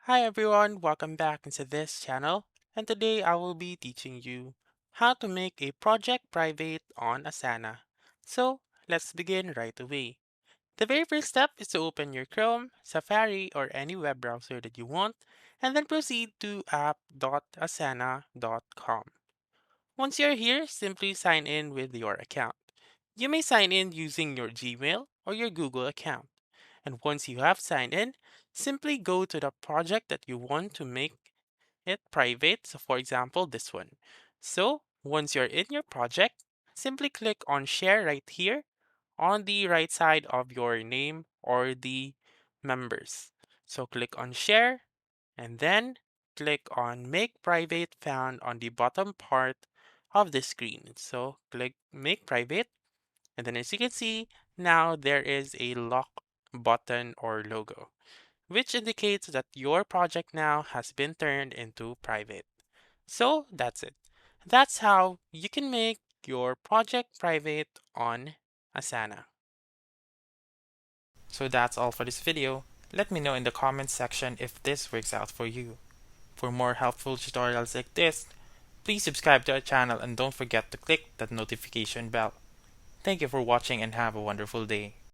Hi everyone, welcome back into this channel, and today I will be teaching you how to make a project private on Asana. So let's begin right away. The very first step is to open your Chrome, Safari, or any web browser that you want, and then proceed to app.asana.com. Once you're here, simply sign in with your account. You may sign in using your Gmail or your Google account. And once you have signed in, simply go to the project that you want to make it private. So, for example, this one. So, once you're in your project, simply click on Share right here on the right side of your name or the members. So, click on Share and then click on Make Private found on the bottom part of the screen. So, click Make Private, and then as you can see, now there is a lock button or logo, which indicates that your project now has been turned into private. So that's it. That's how you can make your project private on Asana. So that's all for this video. Let me know in the comments section if this works out for you. For more helpful tutorials like this, please subscribe to our channel and don't forget to click that notification bell. Thank you for watching and have a wonderful day.